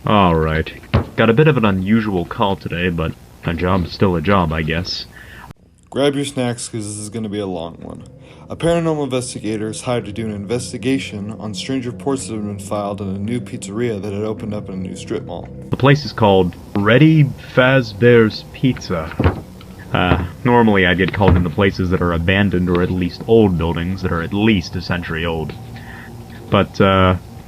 Alright. Got a bit of an unusual call today, but a job's still a job, I guess. Grab your snacks because this is going to be a long one. A paranormal investigator is hired to do an investigation on strange reports that have been filed in a new pizzeria that had opened up in a new strip mall. The place is called Freddy Fazbear's Pizza. Normally I'd get called into places that are abandoned or at least old buildings that are at least a century old. But,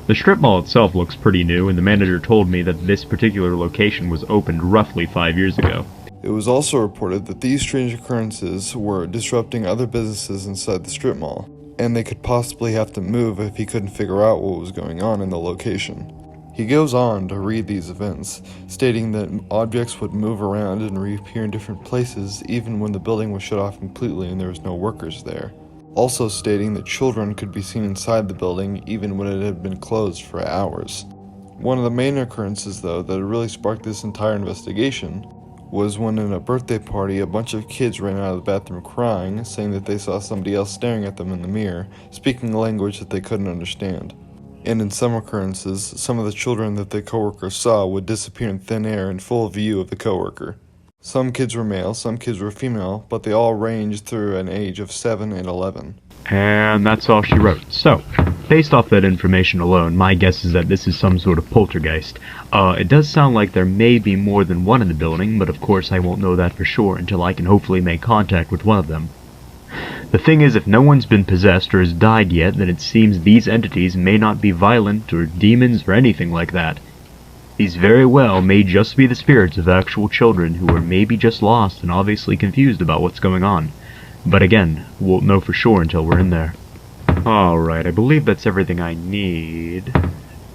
the strip mall itself looks pretty new, and the manager told me that this particular location was opened roughly 5 years ago. It was also reported that these strange occurrences were disrupting other businesses inside the strip mall, and they could possibly have to move if he couldn't figure out what was going on in the location. He goes on to read these events, stating that objects would move around and reappear in different places even when the building was shut off completely and there was no workers there. Also stating that children could be seen inside the building even when it had been closed for hours. One of the main occurrences, though, that really sparked this entire investigation was when in a birthday party a bunch of kids ran out of the bathroom crying, saying that they saw somebody else staring at them in the mirror, speaking a language that they couldn't understand. And in some occurrences, some of the children that the coworker saw would disappear in thin air in full view of the coworker. Some kids were male, some kids were female, but they all ranged through an age of 7 and 11. And that's all she wrote. So, based off that information alone, my guess is that this is some sort of poltergeist. It does sound like there may be more than one in the building, but of course I won't know that for sure until I can hopefully make contact with one of them. The thing is, if no one's been possessed or has died yet, then it seems these entities may not be violent or demons or anything like that. These very well may just be the spirits of actual children who are maybe just lost and obviously confused about what's going on. But again, won't know for sure until we're in there. Alright, I believe that's everything I need.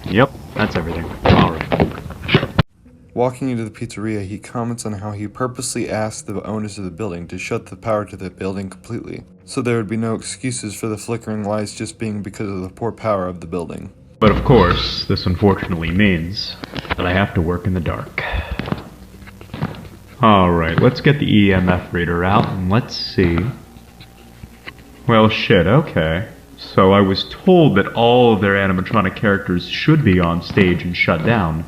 Yep, that's everything. Alright. Walking into the pizzeria, he comments on how he purposely asked the owners of the building to shut the power to the building completely, so there would be no excuses for the flickering lights just being because of the poor power of the building. But of course, this unfortunately means that I have to work in the dark. Alright, let's get the EMF reader out and let's see. Well, shit, okay. So I was told that all of their animatronic characters should be on stage and shut down.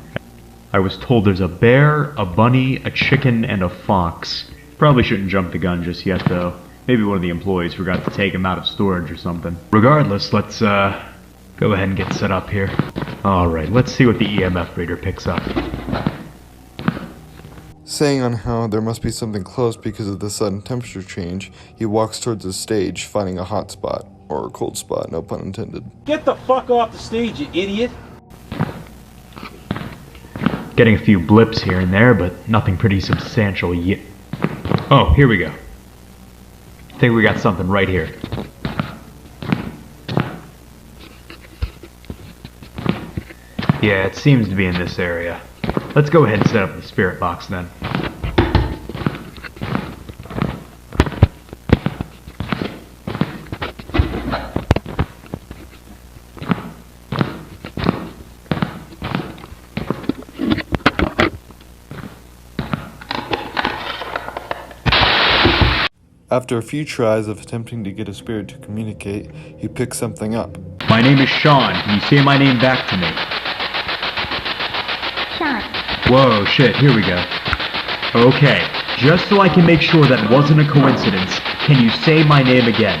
I was told there's a bear, a bunny, a chicken, and a fox. Probably shouldn't jump the gun just yet, though. Maybe one of the employees forgot to take him out of storage or something. Regardless, let's, go ahead and get set up here. Alright, let's see what the EMF reader picks up. Saying on how there must be something close because of the sudden temperature change, he walks towards the stage, finding a hot spot. Or a cold spot, no pun intended. Get the fuck off the stage, you idiot! Getting a few blips here and there, but nothing pretty substantial yet. Oh, here we go. I think we got something right here. Yeah, it seems to be in this area. Let's go ahead and set up the spirit box then. After a few tries of attempting to get a spirit to communicate, he picks something up. My name is Sean. Can you say my name back to me? Sean. Whoa, shit, here we go. Okay, just so I can make sure that wasn't a coincidence, can you say my name again?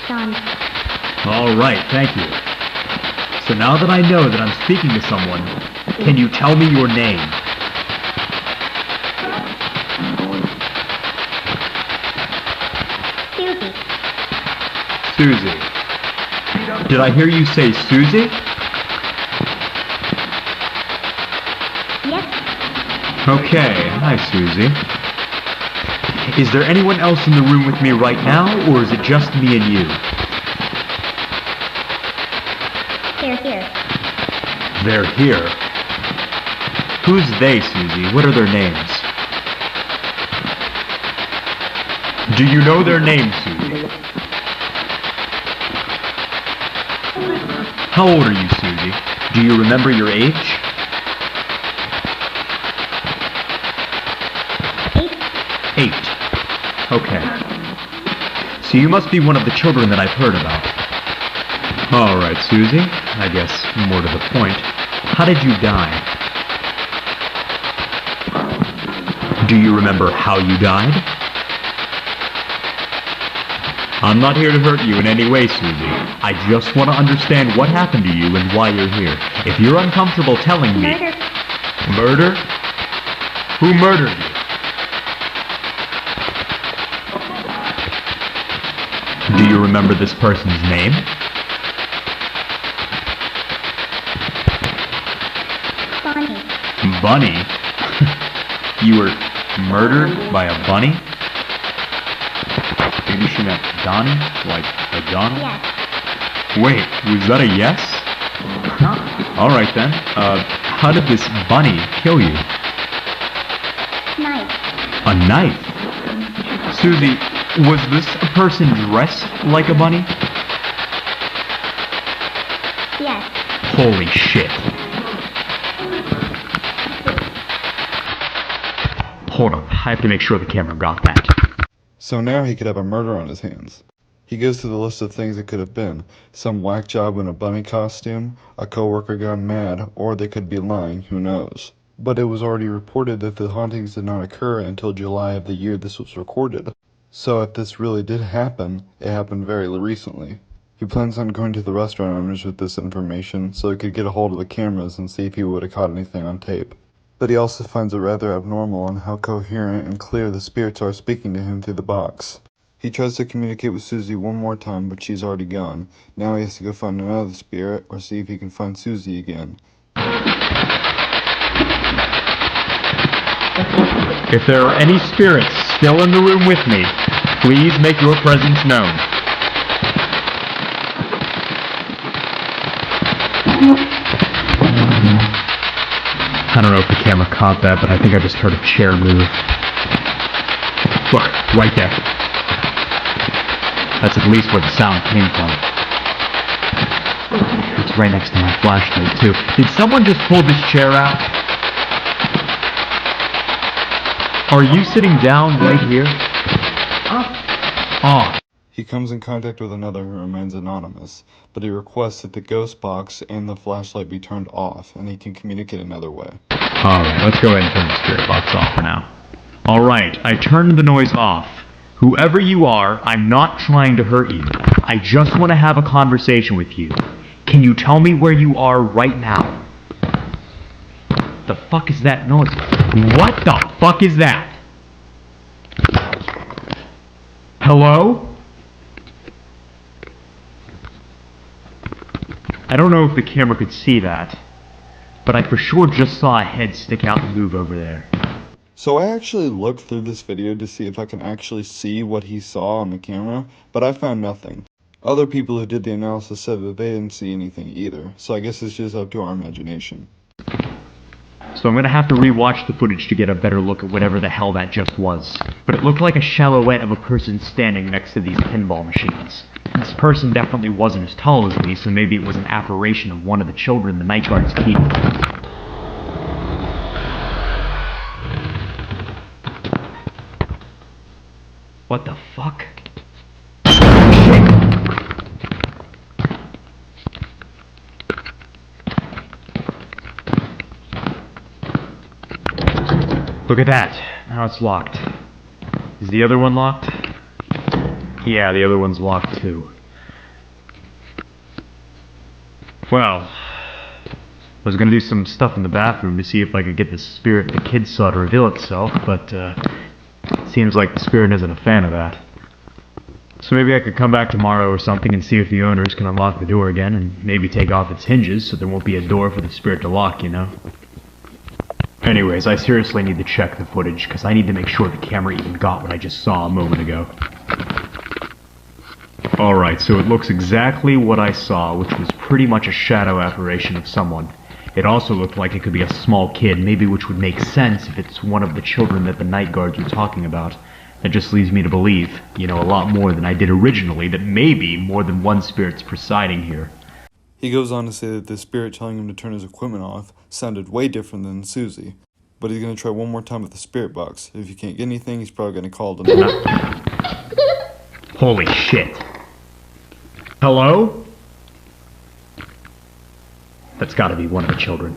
Sean. Alright, thank you. So now that I know that I'm speaking to someone, can you tell me your name? Susie. Susie. Did I hear you say Susie? Yes. Okay, hi Susie. Is there anyone else in the room with me right now, or is it just me and you? They're here. They're here? Who's they, Susie? What are their names? Do you know their names, Susie? How old are you, Susie? Do you remember your age? 8. 8. Okay. So you must be one of the children that I've heard about. Alright, Susie. I guess more to the point. How did you die? Do you remember how you died? I'm not here to hurt you in any way, Susie. I just want to understand what happened to you and why you're here. If you're uncomfortable telling me... Murder. Murder? Who murdered you? Do you remember this person's name? Bonnie. Bunny? You were murdered by a bunny? Maybe she meant Donnie? Like a Donald? Yes. Wait, was that a yes? Alright then. How did this bunny kill you? Knife. A knife? Susie, was this a person dressed like a bunny? Yes. Holy shit. Hold up, I have to make sure the camera got that. So now he could have a murder on his hands. He goes through the list of things it could have been. Some whack job in a bunny costume, a coworker gone mad, or they could be lying, who knows. But it was already reported that the hauntings did not occur until July of the year this was recorded. So if this really did happen, it happened very recently. He plans on going to the restaurant owners with this information so he could get a hold of the cameras and see if he would have caught anything on tape. But he also finds it rather abnormal on how coherent and clear the spirits are speaking to him through the box. He tries to communicate with Susie one more time, but she's already gone. Now he has to go find another spirit or see if he can find Susie again. If there are any spirits still in the room with me, please make your presence known. I don't know if the camera caught that, but I think I just heard a chair move. Look, right there. That's at least where the sound came from. It's right next to my flashlight, too. Did someone just pull this chair out? Are you sitting down right here? Oh. He comes in contact with another who remains anonymous, but he requests that the ghost box and the flashlight be turned off, and he can communicate another way. Alright, let's go ahead and turn the spirit box off for now. Alright, I turned the noise off. Whoever you are, I'm not trying to hurt you. I just want to have a conversation with you. Can you tell me where you are right now? The fuck is that noise? What the fuck is that? Hello? I don't know if the camera could see that, but I for sure just saw a head stick out and move over there. So I actually looked through this video to see if I can actually see what he saw on the camera, but I found nothing. Other people who did the analysis said that they didn't see anything either, so I guess it's just up to our imagination. So I'm gonna have to re-watch the footage to get a better look at whatever the hell that just was. But it looked like a silhouette of a person standing next to these pinball machines. This person definitely wasn't as tall as me, so maybe it was an apparition of one of the children the night guards keep. What the fuck? Look at that. Now it's locked. Is the other one locked? Yeah, the other one's locked too. Well, I was gonna do some stuff in the bathroom to see if I could get the spirit the kid saw to reveal itself, but seems like the spirit isn't a fan of that. So maybe I could come back tomorrow or something and see if the owners can unlock the door again and maybe take off its hinges so there won't be a door for the spirit to lock, you know? Anyways, I seriously need to check the footage because I need to make sure the camera even got what I just saw a moment ago. Alright, so it looks exactly what I saw, which was pretty much a shadow apparition of someone. It also looked like it could be a small kid, maybe, which would make sense if it's one of the children that the night guards were talking about. That just leads me to believe, you know, a lot more than I did originally, that maybe more than one spirit's presiding here. He goes on to say that the spirit telling him to turn his equipment off sounded way different than Susie, but he's going to try one more time with the spirit box. If he can't get anything, he's probably going to call it a... Holy shit. Hello? That's gotta be one of the children.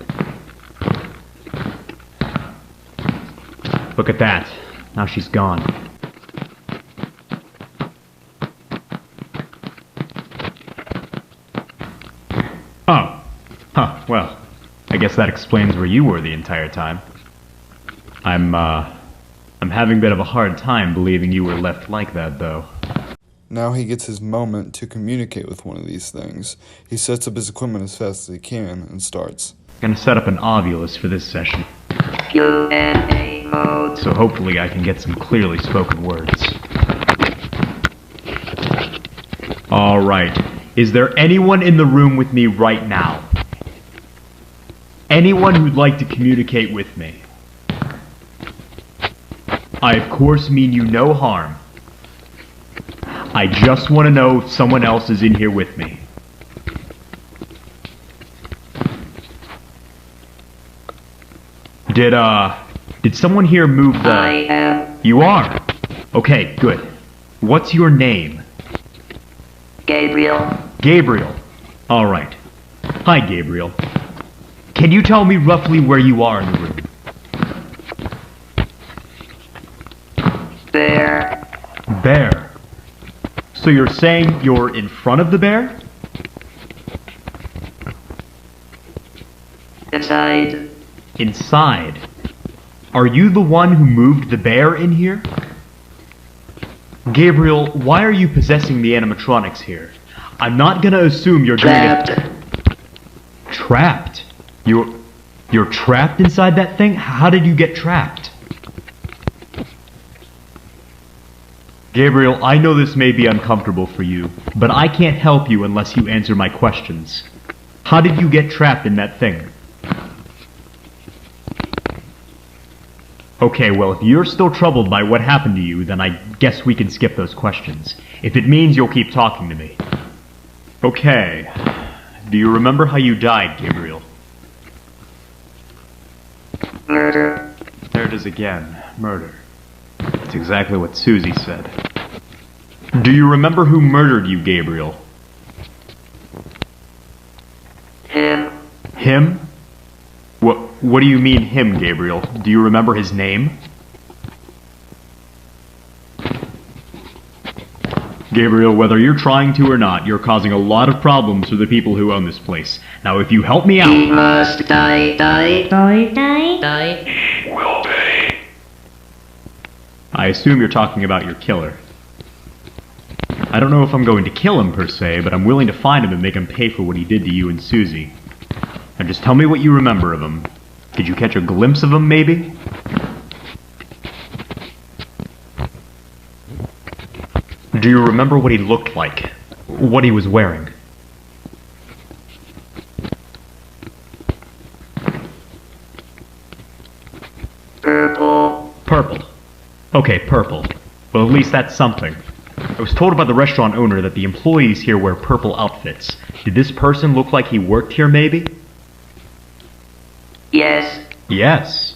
Look at that. Now she's gone. Oh. Huh, well. I guess that explains where you were the entire time. I'm having a bit of a hard time believing you were left like that, though. Now he gets his moment to communicate with one of these things. He sets up his equipment as fast as he can and starts. Gonna set up an Ovulus for this session. Q&A mode. So hopefully I can get some clearly spoken words. Alright. Is there anyone in the room with me right now? Anyone who'd like to communicate with me? I of course mean you no harm. I just want to know if someone else is in here with me. Did someone here move the... I am You are? Okay, good. What's your name? Gabriel. Gabriel. Alright. Hi, Gabriel. Can you tell me roughly where you are in the room? There. Bear. So you're saying you're in front of the bear? Inside. Inside. Are you the one who moved the bear in here? Gabriel, why are you possessing the animatronics here? I'm not gonna assume you're doing Trapped. it... Trapped? You're trapped inside that thing? How did you get trapped? Gabriel, I know this may be uncomfortable for you, but I can't help you unless you answer my questions. How did you get trapped in that thing? Okay, well, if you're still troubled by what happened to you, then I guess we can skip those questions. If it means you'll keep talking to me. Okay. Do you remember how you died, Gabriel? Murder. There it is again. Murder. That's exactly what Susie said. Do you remember who murdered you, Gabriel? Him. Him? What do you mean, him, Gabriel? Do you remember his name? Gabriel, whether you're trying to or not, you're causing a lot of problems for the people who own this place. Now, if you help me out... He must die. Will pay. I assume you're talking about your killer. I don't know if I'm going to kill him per se, but I'm willing to find him and make him pay for what he did to you and Susie. Now just tell me what you remember of him. Did you catch a glimpse of him, maybe? Do you remember what he looked like? What he was wearing? Purple. Purple. Okay, purple. Well, at least that's something. I was told by the restaurant owner that the employees here wear purple outfits. Did this person look like he worked here, maybe? Yes. Yes.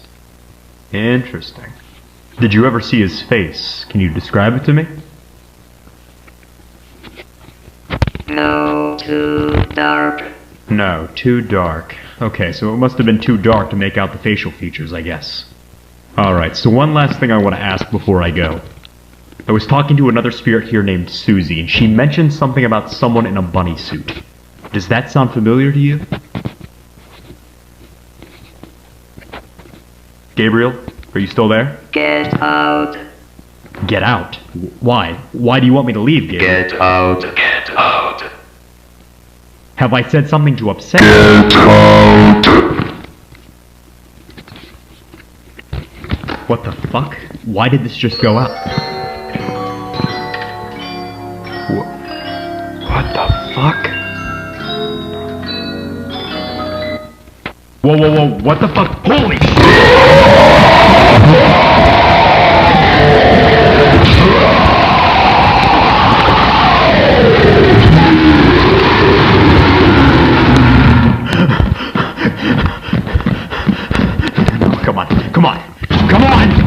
Interesting. Did you ever see his face? Can you describe it to me? No. Too dark. No, too dark. Okay, so it must have been too dark to make out the facial features, I guess. Alright, so one last thing I want to ask before I go. I was talking to another spirit here named Susie, and she mentioned something about someone in a bunny suit. Does that sound familiar to you? Gabriel, are you still there? Get out. Get out? Why? Why do you want me to leave, Gabriel? Get out. Get out. Have I said something to upset you? Get out. What the fuck? Why did this just go out? What the fuck? Whoa, whoa, whoa, what the fuck? Holy Come on, come on, come on!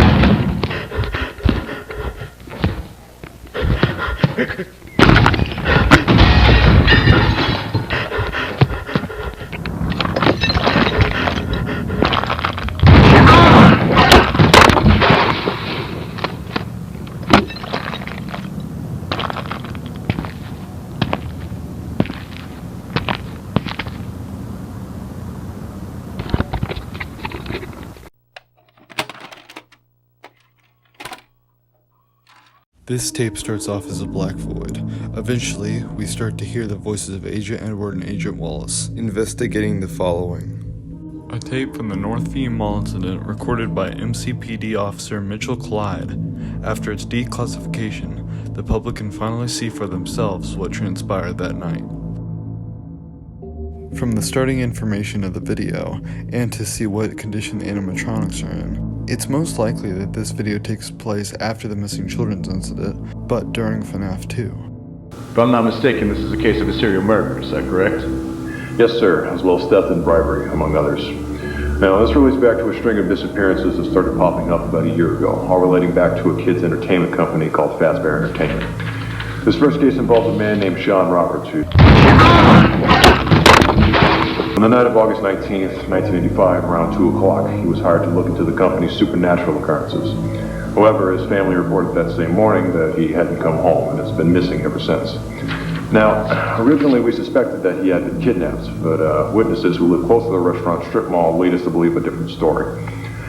This tape starts off as a black void. Eventually, we start to hear the voices of Agent Edward and Agent Wallace, investigating the following. A tape from the Northview Mall incident recorded by MCPD officer Mitchell Clyde. After its declassification, the public can finally see for themselves what transpired that night. From the starting information of the video, and to see what condition the animatronics are in, it's most likely that this video takes place after the missing children's incident, but during FNAF 2. If I'm not mistaken, this is a case of a serial murder, is that correct? Yes, sir, as well as theft and bribery, among others. Now, this relates back to a string of disappearances that started popping up about a year ago, all relating back to a kids' entertainment company called Fazbear Entertainment. This first case involves a man named Sean Roberts, who... On the night of August 19th, 1985, around 2 o'clock, he was hired to look into the company's supernatural occurrences. However, his family reported that same morning that he hadn't come home and has been missing ever since. Now, originally we suspected that he had been kidnapped, but witnesses who live close to the restaurant strip mall lead us to believe a different story.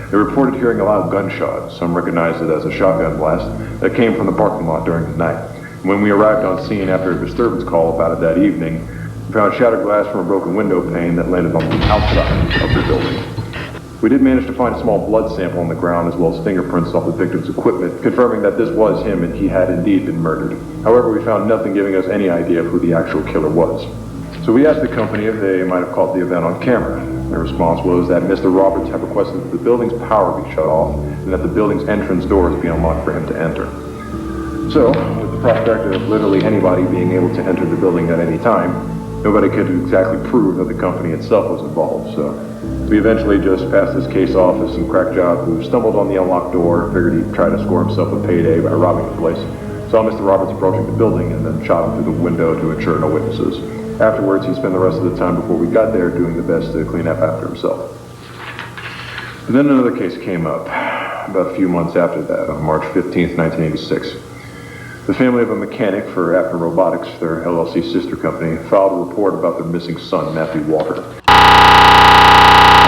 They reported hearing a loud gunshot, some recognized it as a shotgun blast, that came from the parking lot during the night. When we arrived on scene after a disturbance call about it that evening, we found shattered glass from a broken window pane that landed on the outside of the building. We did manage to find a small blood sample on the ground as well as fingerprints off the victim's equipment, confirming that this was him and he had indeed been murdered. However, we found nothing giving us any idea of who the actual killer was. So we asked the company if they might have caught the event on camera. Their response was that Mr. Roberts had requested that the building's power be shut off and that the building's entrance doors be unlocked for him to enter. So, with the prospect of literally anybody being able to enter the building at any time, nobody could exactly prove that the company itself was involved, so we eventually just passed this case off as some crack job who stumbled on the unlocked door, figured he'd try to score himself a payday by robbing the place, saw Mr. Roberts approaching the building, and then shot him through the window to ensure no witnesses. Afterwards, he spent the rest of the time before we got there doing the best to clean up after himself. And then another case came up, about a few months after that, on March 15th, 1986. The family of a mechanic for Apter Robotics, their LLC sister company, filed a report about their missing son, Matthew Walker.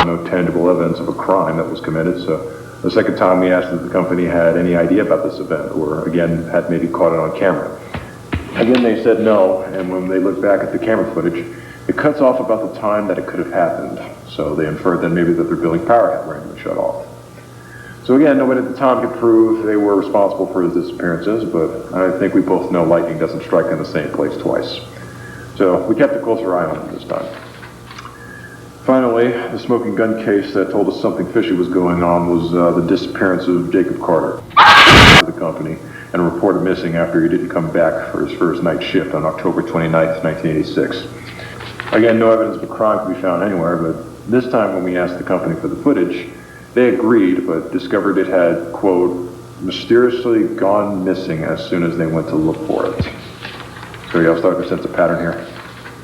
No tangible evidence of a crime that was committed, so the second time we asked if the company had any idea about this event, or again, had maybe caught it on camera. Again, they said no, and when they looked back at the camera footage, it cuts off about the time that it could have happened, so they inferred that maybe that their building power had randomly shut off. So again, nobody at the time could prove they were responsible for his disappearances, but I think we both know lightning doesn't strike in the same place twice. So we kept a closer eye on him this time. Finally, the smoking gun case that told us something fishy was going on was the disappearance of Jacob Carter, of the company, and reported missing after he didn't come back for his first night shift on October 29th, 1986. Again, no evidence of a crime could be found anywhere, but this time when we asked the company for the footage, they agreed, but discovered it had, quote, mysteriously gone missing as soon as they went to look for it. So y'all start to sense a pattern here.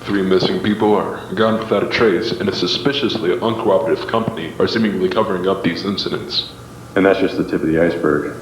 3 missing people are gone without a trace, and a suspiciously uncooperative company are seemingly covering up these incidents. And that's just the tip of the iceberg.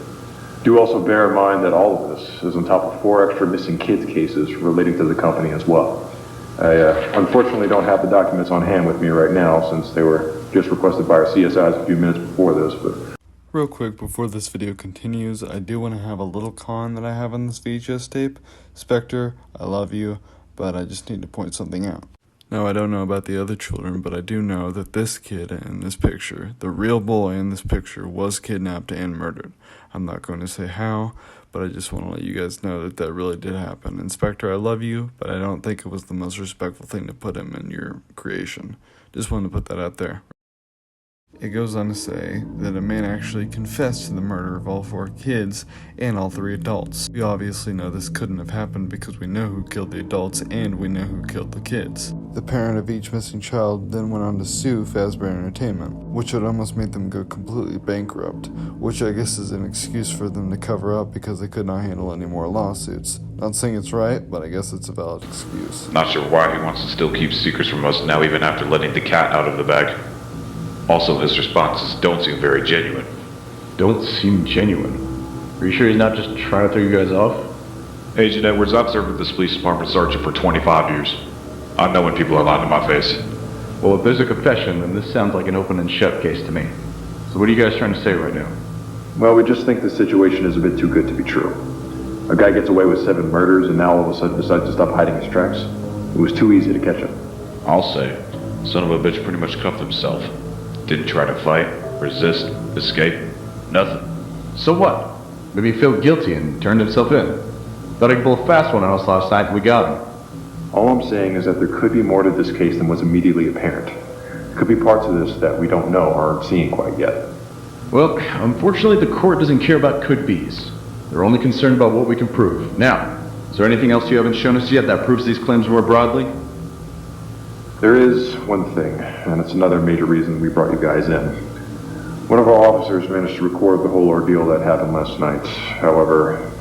Do also bear in mind that all of this is on top of 4 extra missing kids cases relating to the company as well. I unfortunately don't have the documents on hand with me right now since they were just requested by our CSIs a few minutes before this, but... Real quick, before this video continues, I do want to have a little con that I have on this VHS tape. Spectre, I love you, but I just need to point something out. Now, I don't know about the other children, but I do know that this kid in this picture, the real boy in this picture, was kidnapped and murdered. I'm not going to say how, but I just want to let you guys know that that really did happen. And Spectre, I love you, but I don't think it was the most respectful thing to put him in your creation. Just wanted to put that out there. It goes on to say that a man actually confessed to the murder of all 4 kids and all 3 adults. We obviously know this couldn't have happened because we know who killed the adults and we know who killed the kids. The parent of each missing child then went on to sue Fazbear Entertainment, which would almost make them go completely bankrupt, which I guess is an excuse for them to cover up because they could not handle any more lawsuits. Not saying it's right, but I guess it's a valid excuse. Not sure why he wants to still keep secrets from us now, even after letting the cat out of the bag. Also, his responses don't seem very genuine. Don't seem genuine. Are you sure he's not just trying to throw you guys off? Agent Edwards, I've served with this police department sergeant for 25 years. I know when people are lying to my face. Well, if there's a confession, then this sounds like an open and shut case to me. So what are you guys trying to say right now? Well, we just think the situation is a bit too good to be true. A guy gets away with 7 murders and now all of a sudden decides to stop hiding his tracks. It was too easy to catch him. I'll say, son of a bitch pretty much cuffed himself. Didn't try to fight, resist, escape, nothing. So what? Maybe he felt guilty and turned himself in. Thought he could pull a fast one on us last night and we got him. All I'm saying is that there could be more to this case than was immediately apparent. There could be parts of this that we don't know or aren't seeing quite yet. Well, unfortunately the court doesn't care about could-bes. They're only concerned about what we can prove. Now, is there anything else you haven't shown us yet that proves these claims more broadly? There is one thing, and it's another major reason we brought you guys in. One of our officers managed to record the whole ordeal that happened last night. However,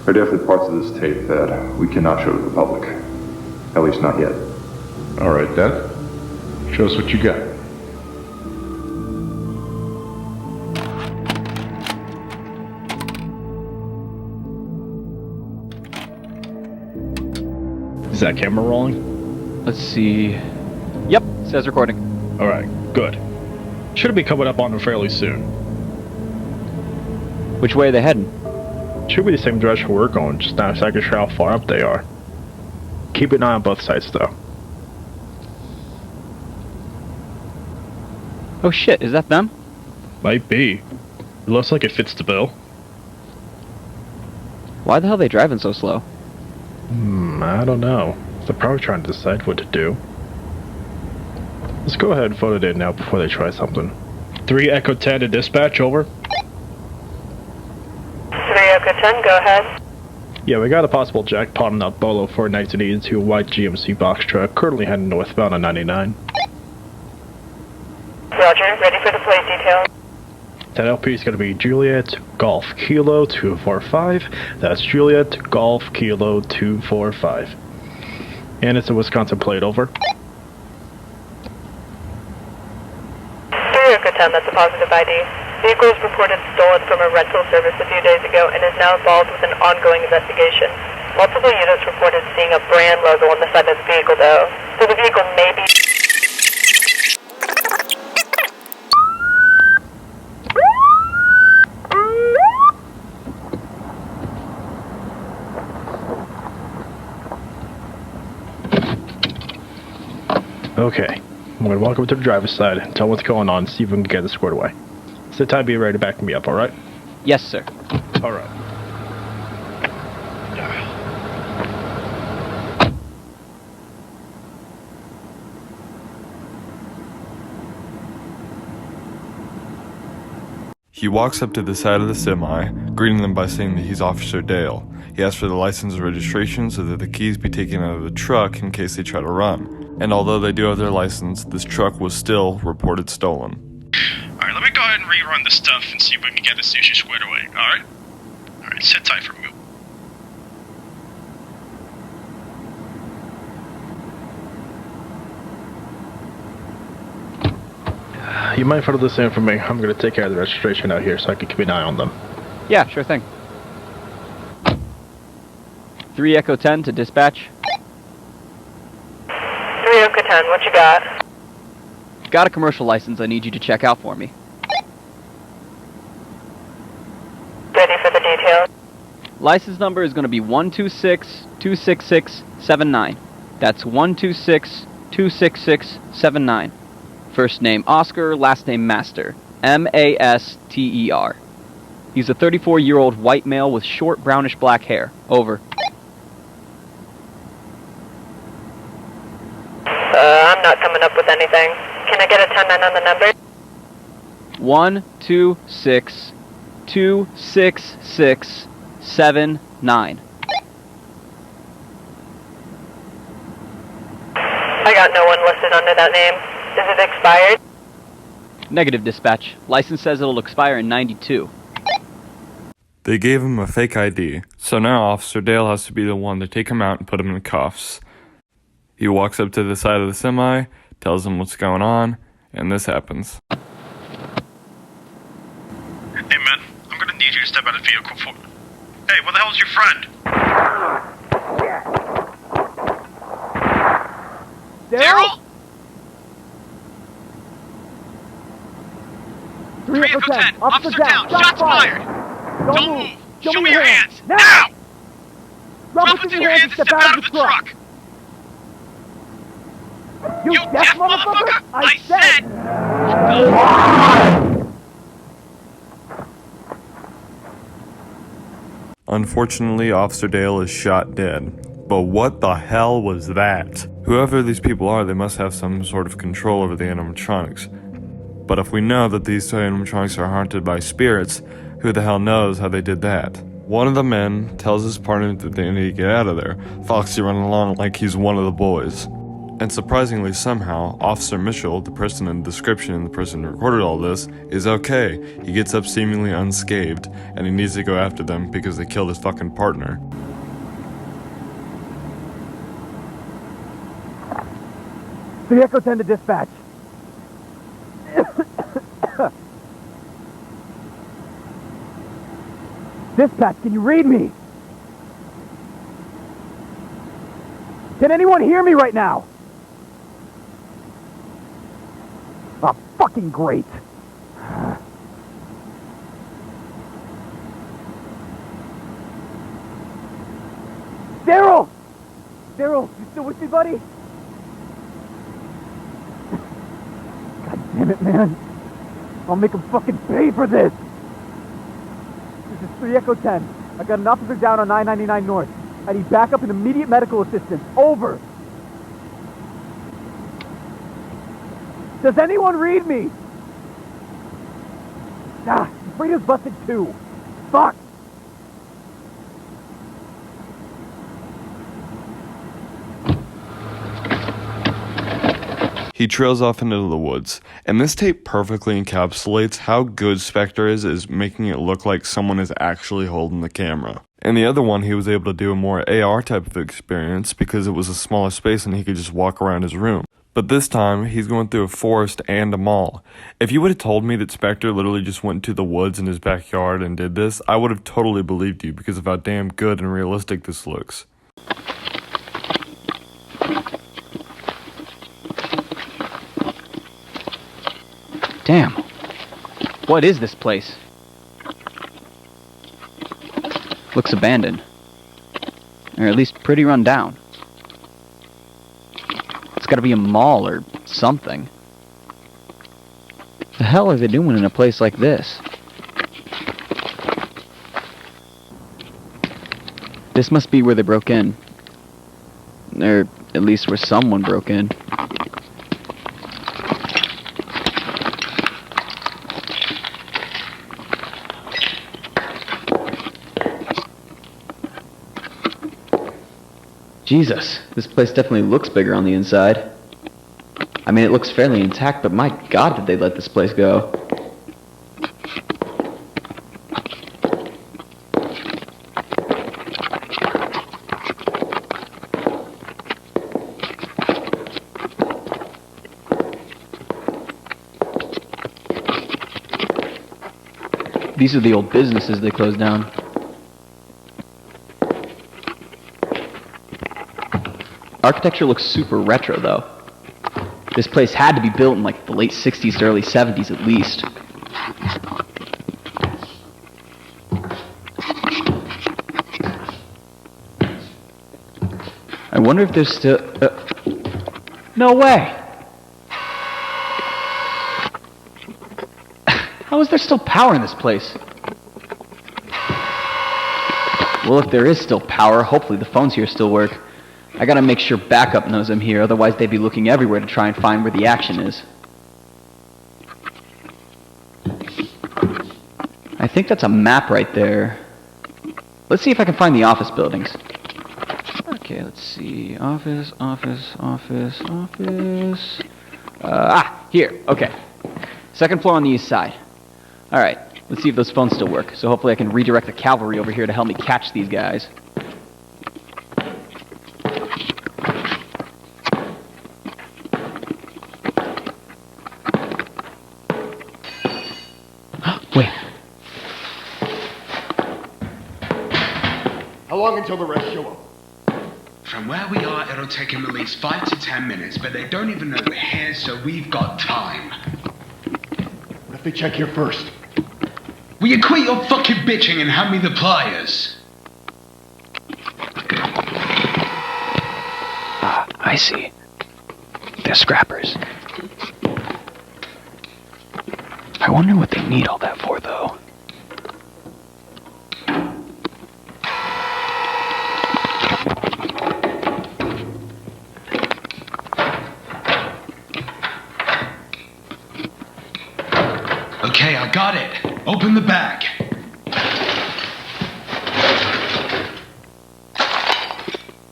there are definitely parts of this tape that we cannot show to the public. At least not yet. Alright, Dad. Show us what you got. Is that camera rolling? Let's see. Yep, says recording. Alright, good. Should be coming up on them fairly soon. Which way are they heading? Should be the same direction we're going, just not exactly sure how far up they are. Keep an eye on both sides though. Oh shit, is that them? Might be. It looks like it fits the bill. Why the hell are they driving so slow? I don't know. They're probably trying to decide what to do. Let's go ahead and phone it in now before they try something. 3 Echo 10 to dispatch, over. 3 Echo 10, go ahead. Yeah, we got a possible jackpot on that Bolo for a 1982 white GMC box truck currently heading northbound on 99. Roger, ready for the plate detail. That LP is going to be Juliet Golf Kilo 245. That's Juliet Golf Kilo 245. And it's a Wisconsin plate, over. 3 Echo 10, that's a positive ID. Vehicle was reported stolen from a rental service a few days ago and is now involved with an ongoing investigation. Multiple units reported seeing a brand logo on the side of the vehicle though, so the vehicle may be... Okay, I'm going to walk over to the driver's side and tell what's going on and see if we can get it squared away. Sit tight, be ready to back me up, alright? Yes, sir. Alright. He walks up to the side of the semi, greeting them by saying that he's Officer Dale. He asks for the license and registration so that the keys be taken out of the truck in case they try to run. And although they do have their license, this truck was still reported stolen. Alright, let me go ahead and rerun this stuff and see if we can get this issue squared away, alright? Alright, sit tight for me. You mind if I do the same for me? I'm going to take care of the registration out here so I can keep an eye on them. Yeah, sure thing. 3 Echo 10 to dispatch. 3 Echo 10, what you got? Got a commercial license I need you to check out for me. Ready for the details. License number is going to be 126-266-79. That's 126-266-79. First name Oscar, last name Master. M-A-S-T-E-R. He's a 34-year-old white male with short brownish black hair. Over. I'm not coming up with anything. Can I get a 10-9 on the number? 126-266-79. I got no one listed under that name. Is it expired? Negative, dispatch. License says it'll expire in 92. They gave him a fake ID, so now Officer Dale has to be the one to take him out and put him in cuffs. He walks up to the side of the semi, tells him what's going on, and this happens. Hey man, I'm gonna need you to step out of the vehicle for... Hey, where the hell's your friend? Daryl? 3 Echo 10, officer down, shots fired! Don't move! Show me your hands! Now! Drop what's in your hands and step out of the truck! You deaf motherfucker? I said! Unfortunately, Officer Dale is shot dead. But what the hell was that? Whoever these people are, they must have some sort of control over the animatronics. But if we know that these two animatronics are haunted by spirits, who the hell knows how they did that? One of the men tells his partner that they need to get out of there, Foxy running along like he's one of the boys. And surprisingly somehow, Officer Mitchell, the person in the description and the person who recorded all this, is okay. He gets up seemingly unscathed, and he needs to go after them because they killed his fucking partner. 3 Echo 10 to dispatch. Dispatch, can you read me? Can anyone hear me right now? Oh, fucking great. Daryl! Daryl, you still with me, buddy? God damn it, man. I'll make him fucking pay for this. This is 3 Echo 10. I got an officer down on 999 North. I need backup and immediate medical assistance. Over. Does anyone read me? Ah, Fredo's busted too. Fuck. He trails off into the woods, and this tape perfectly encapsulates how good Spectre is making it look like someone is actually holding the camera. And the other one, he was able to do a more AR type of experience because it was a smaller space and he could just walk around his room. But this time, he's going through a forest and a mall. If you would have told me that Spectre literally just went to the woods in his backyard and did this, I would have totally believed you because of how damn good and realistic this looks. Damn. What is this place? Looks abandoned. Or at least pretty run down. It's gotta be a mall or something. The hell are they doing in a place like this? This must be where they broke in. Or at least where someone broke in. Jesus, this place definitely looks bigger on the inside. I mean, it looks fairly intact, but my God, did they let this place go? These are the old businesses they closed down. Architecture looks super retro, though. This place had to be built in like the late 60s to early 70s at least. I wonder if there's still... No way! How is there still power in this place? Well, if there is still power, hopefully the phones here still work. I gotta make sure backup knows I'm here, otherwise they'd be looking everywhere to try and find where the action is. I think that's a map right there. Let's see if I can find the office buildings. Okay, let's see. Office. Here. Okay. Second floor on the east side. Alright, let's see if those phones still work. So hopefully I can redirect the cavalry over here to help me catch these guys. Wait. How long until the rest show up? From where we are, it'll take him at least 5 to 10 minutes, but they don't even know we're here, so we've got time. What if they check here first? Will you quit your fucking bitching and hand me the pliers? see. They're scrappers. I wonder what they need all that for, though. Okay, I got it. Open the bag.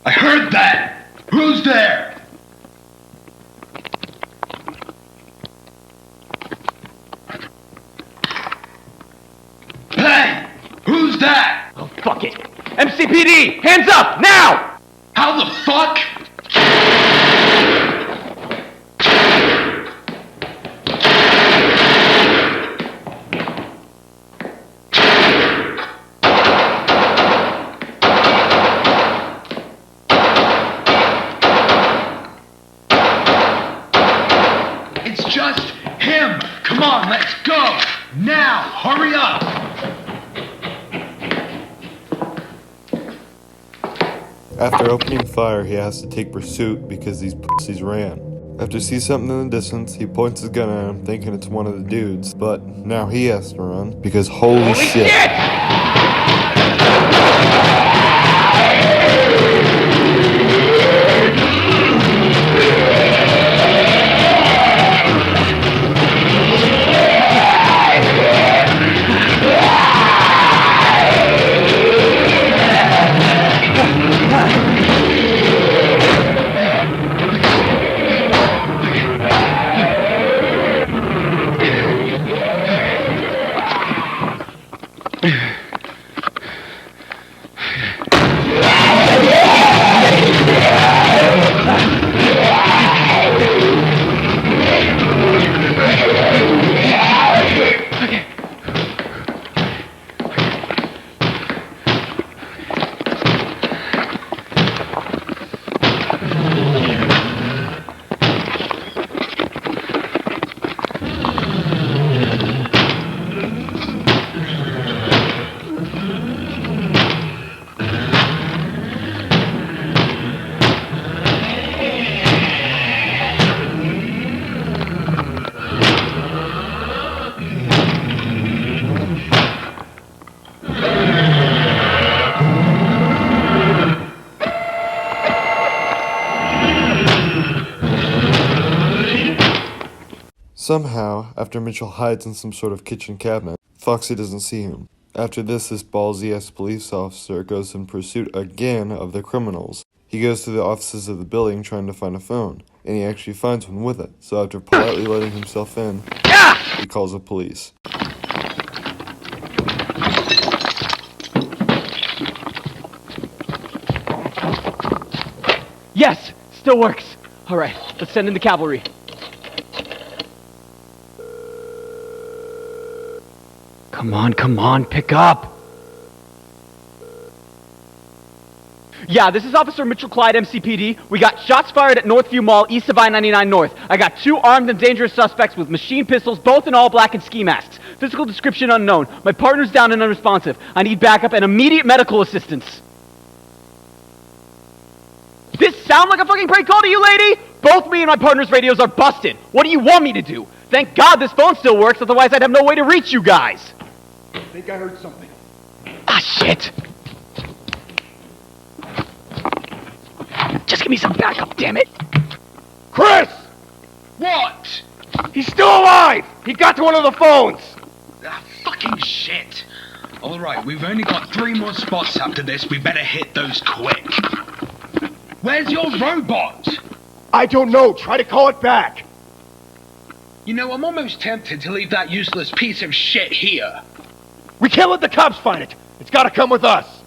I heard that! Who's there? Hey! Who's that? Oh, fuck it. MCPD! Hands up! Now! How the fuck? It's just him! Come on, let's go! Now! Hurry up! After opening fire, he has to take pursuit because these pussies ran. After seeing something in the distance, he points his gun at him thinking it's one of the dudes, but now he has to run because holy shit! Somehow, after Mitchell hides in some sort of kitchen cabinet, Foxy doesn't see him. After this ballsy-ass police officer goes in pursuit again of the criminals. He goes to the offices of the building trying to find a phone, and he actually finds one with it, so after politely letting himself in, he calls the police. Yes! Still works! Alright, let's send in the cavalry. Come on, pick up! Yeah, this is Officer Mitchell Clyde, MCPD. We got shots fired at Northview Mall, east of I-99 North. I got 2 armed and dangerous suspects with machine pistols, both in all black and ski masks. Physical description unknown. My partner's down and unresponsive. I need backup and immediate medical assistance. This sound like a fucking prank call to you, lady? Both me and my partner's radios are busted. What do you want me to do? Thank God this phone still works, otherwise I'd have no way to reach you guys. I think I heard something. Ah, shit. Just give me some backup, damn it. Chris! What? He's still alive! He got to one of the phones! Ah, fucking shit. Alright, we've only got 3 more spots after this. We better hit those quick. Where's your robot? I don't know. Try to call it back. You know, I'm almost tempted to leave that useless piece of shit here. We can't let the cops find it. It's gotta come with us.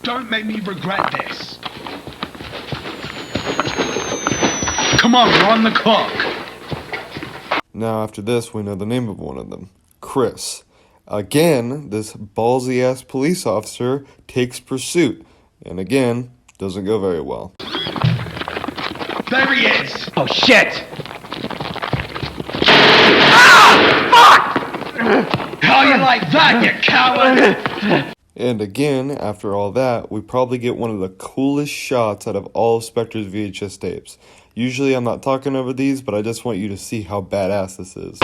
Don't make me regret this. Come on, we're on the clock. Now after this, we know the name of one of them. Chris. Again, this ballsy-ass police officer takes pursuit. And again, doesn't go very well. There he is! Oh, shit! Ah! Fuck! How you like that, you coward? And again, after all that, we probably get one of the coolest shots out of all of Spectre's VHS tapes. Usually I'm not talking over these, but I just want you to see how badass this is.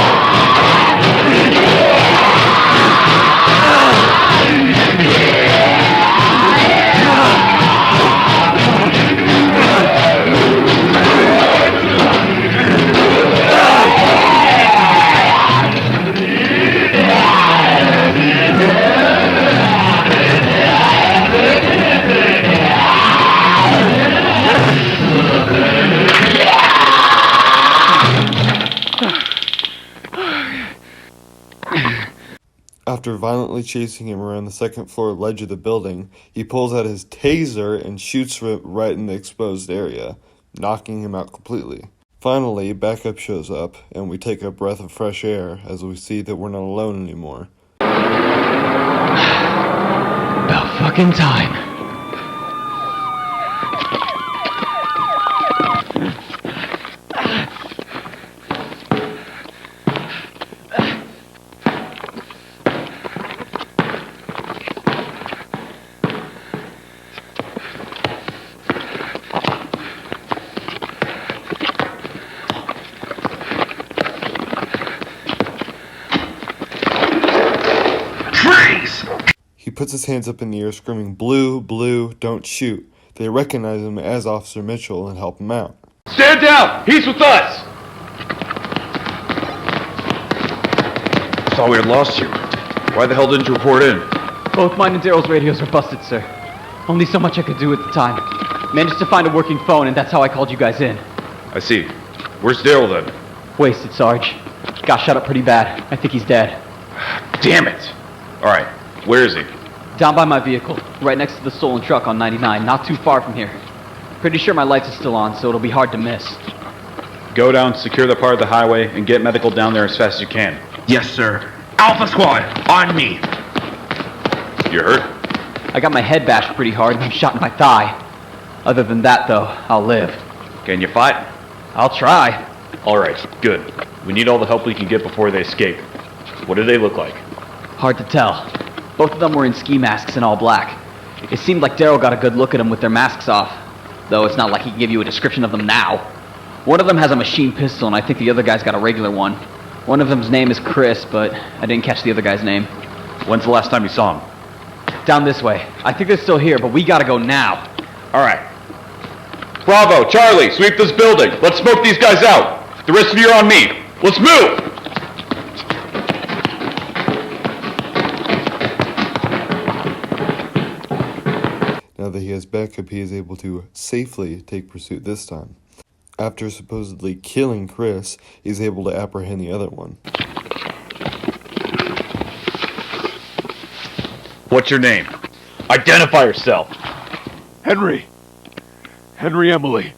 After violently chasing him around the second floor ledge of the building, he pulls out his taser and shoots right in the exposed area, knocking him out completely. Finally, backup shows up, and we take a breath of fresh air as we see that we're not alone anymore. About fucking time. He puts his hands up in the air screaming, "Blue, Blue, don't shoot." They recognize him as Officer Mitchell and help him out. Stand down! He's with us! Thought we had lost you. Why the hell didn't you report in? Both mine and Daryl's radios are busted, sir. Only so much I could do at the time. Managed to find a working phone, and that's how I called you guys in. I see. Where's Daryl then? Wasted, Sarge. Got shot up pretty bad. I think he's dead. Damn it! Alright, where is he? Down by my vehicle, right next to the stolen truck on 99, not too far from here. Pretty sure my lights are still on, so it'll be hard to miss. Go down, secure the part of the highway, and get medical down there as fast as you can. Yes, sir. Alpha Squad, on me. You hurt? I got my head bashed pretty hard and I'm shot in my thigh. Other than that, though, I'll live. Can you fight? I'll try. Alright, good. We need all the help we can get before they escape. What do they look like? Hard to tell. Both of them were in ski masks and all black. It seemed like Daryl got a good look at them with their masks off, though it's not like he can give you a description of them now. One of them has a machine pistol, and I think the other guy's got a regular one. One of them's name is Chris, but I didn't catch the other guy's name. When's the last time you saw him? Down this way. I think they're still here, but we gotta go now. Alright. Bravo, Charlie, sweep this building. Let's smoke these guys out. The rest of you are on me. Let's move! Now that he has backup, he is able to safely take pursuit this time. After supposedly killing Chris, he's able to apprehend the other one. What's your name? Identify yourself. Henry Emily.